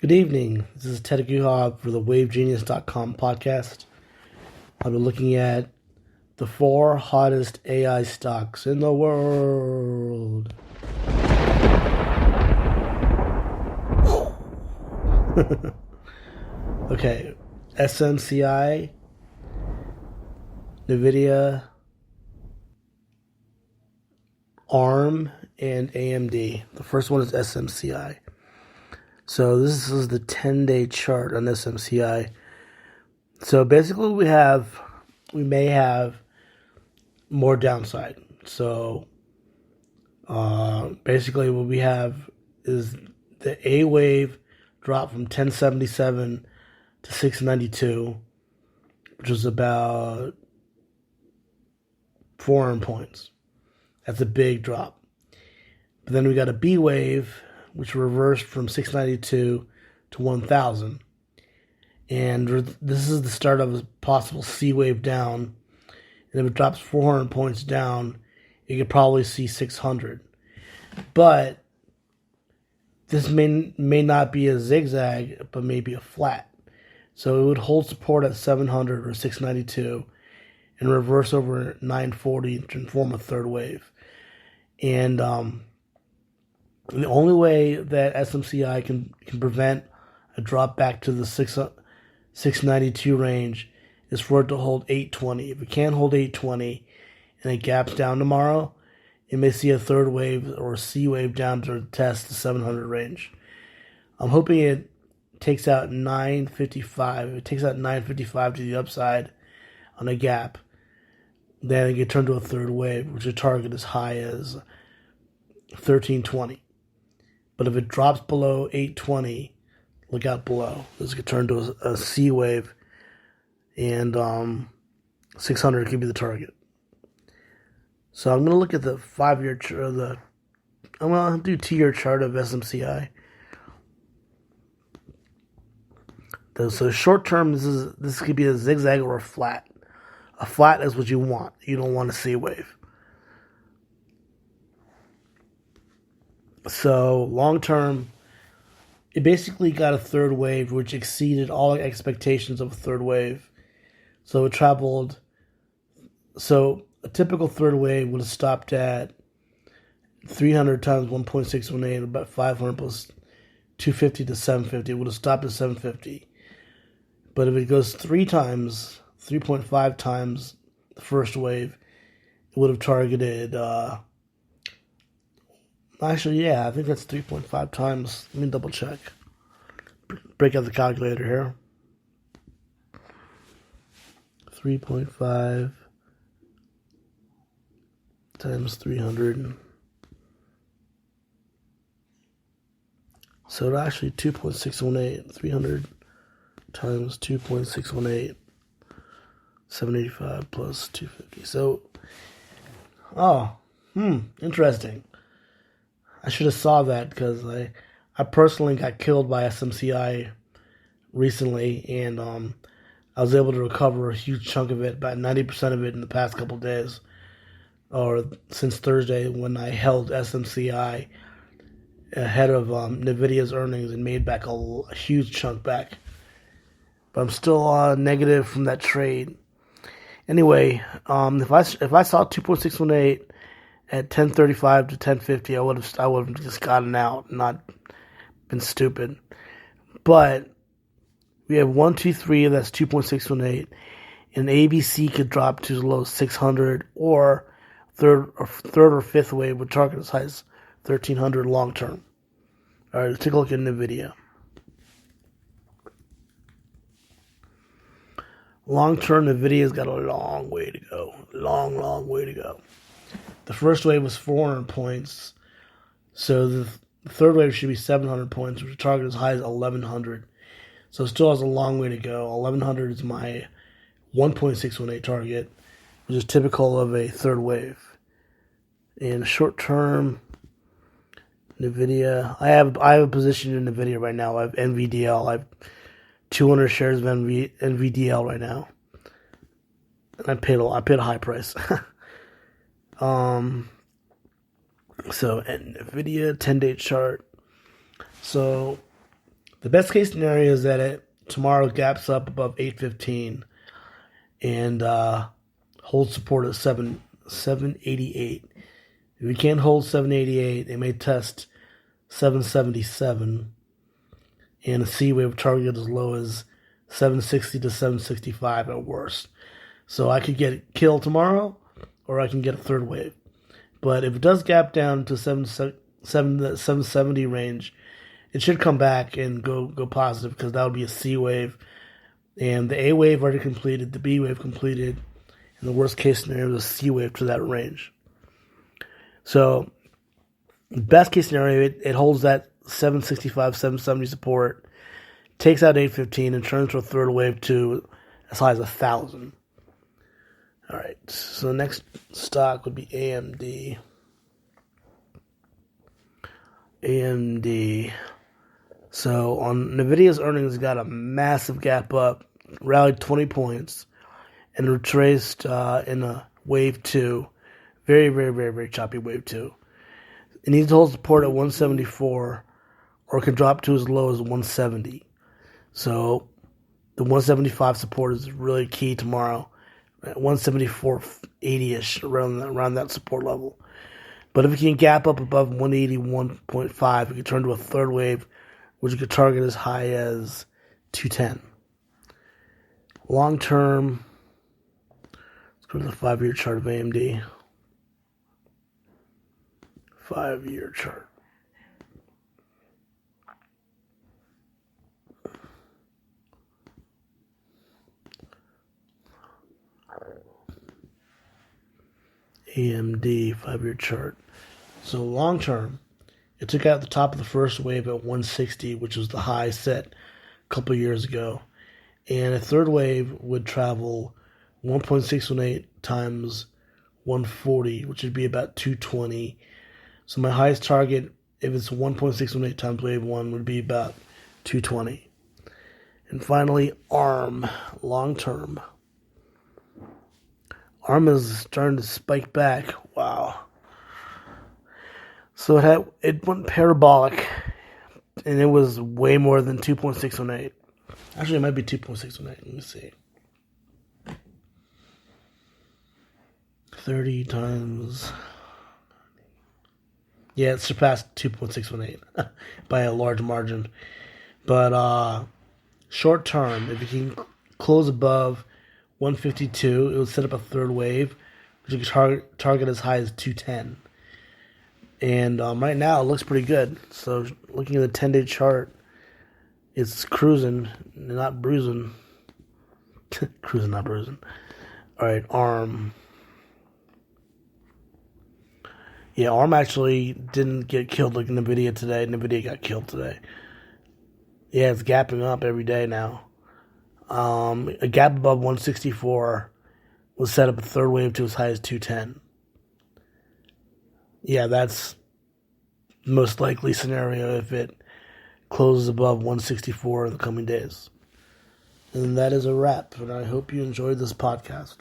Good evening. This is Ted Guhab for the Wavegenius.com podcast. I'll be looking at the 4 hottest AI stocks in the world. Okay, SMCI, NVIDIA, ARM, and AMD. The first one is SMCI. So this is the 10-day chart on SMCI. So basically we may have more downside. So basically what we have is the A wave dropped from 1077 to 692, which is about 400 points. That's a big drop. But then we got a B wave, which reversed from 692 to 1,000. And this is the start of a possible C wave down. And if it drops 400 points down, you could probably see 600. But this may not be a zigzag, but maybe a flat. So it would hold support at 700 or 692 and reverse over 940 to form a third wave. And the only way that SMCI can prevent a drop back to the 692 range is for it to hold 820. If it can't hold 820 and it gaps down tomorrow, you may see a third wave or a C wave down to test the 700 range. I'm hoping it takes out 955. If it takes out 955 to the upside on a gap, then it can turn to a third wave, which would target as high as 1320. But if it drops below 820, look out below. This could turn to a C wave, and 600 could be the target. So I'm going to look at the 5-year chart. I'm going to do 2-year chart of SMCI. So short term, this could be a zigzag or a flat. A flat is what you want. You don't want a C wave. So long term, it basically got a third wave, which exceeded all expectations of a third wave. So it traveled. So a typical third wave would have stopped at 300 times 1.618, about 500 plus 250 to 750. It would have stopped at 750. But if it goes 3.5 times the first wave, it would have targeted. Actually, yeah, I think that's 3.5 times. Let me double check. Break out the calculator here. 3.5 times 300. So actually 2.618. 300 times 2.618. 785 plus 250. So, interesting. I should have saw that because I personally got killed by SMCI recently, and I was able to recover a huge chunk of it, about 90% of it in the past couple of days, or since Thursday when I held SMCI ahead of NVIDIA's earnings and made back a huge chunk back. But I'm still negative from that trade. Anyway, if I saw 2.618 at 10:35 to 10:50, I would have just gotten out, not been stupid. But we have 1, 2, 3. That's 2.618, and ABC could drop to as low as 600, or third or fifth wave would target as high as 1300 long term. All right, let's take a look at NVIDIA. Long term, NVIDIA's got a long way to go. Long way to go. The first wave was 400 points, so the third wave should be 700 points, which is target as high as 1100. So it still has a long way to go. 1100 is my 1.618 target, which is typical of a third wave. In short term, NVIDIA, I have a position in NVIDIA right now. I have NVDL. I have 200 shares of NVDL right now, and I paid a high price. So NVIDIA 10-day chart. So The best case scenario is that it tomorrow gaps up above 815 and holds support at 788. If we can't hold 788, it may test 777 and a C wave target as low as 760 to 765 at worst. So I could get killed tomorrow, or I can get a third wave. But if it does gap down to 770 range, it should come back and go positive, because that would be a C wave. And the A wave already completed, the B wave completed, and the worst case scenario is a C wave to that range. So, best case scenario, it holds that 765, 770 support, takes out 815, and turns to a third wave to as high as 1,000. All right, so the next stock would be AMD. AMD. So on NVIDIA's earnings, got a massive gap up, rallied 20 points, and retraced in a wave 2. Very, very, very, very choppy wave 2. It needs to hold support at 174, or it can drop to as low as 170. So the 175 support is really key tomorrow. At 174.80ish, around that support level. But if it can gap up above 181.5, it can turn to a third wave, which could target as high as 210. Long term, let's go to the 5-year chart of AMD. 5-year chart. AMD 5-year chart. So long term, it took out the top of the first wave at 160, which was the high set a couple of years ago. And a third wave would travel 1.618 times 140, which would be about 220. So my highest target, if it's 1.618 times wave 1, would be about 220. And finally, ARM, long term. ARM is starting to spike back. Wow. So it went parabolic, and it was way more than 2.618. Actually, it might be 2.618. Let me see. 30 times. Yeah, it surpassed 2.618 by a large margin. But short term, if you can close above 152, it would set up a third wave, which you can target as high as 210. And right now, it looks pretty good. So looking at the 10-day chart, it's cruising, not bruising. Cruising, not bruising. All right, ARM. Yeah, ARM actually didn't get killed like NVIDIA today. NVIDIA got killed today. Yeah, it's gapping up every day now. A gap above 164 was set up a third wave to as high as 210. Yeah, that's the most likely scenario if it closes above 164 in the coming days. And that is a wrap, and I hope you enjoyed this podcast.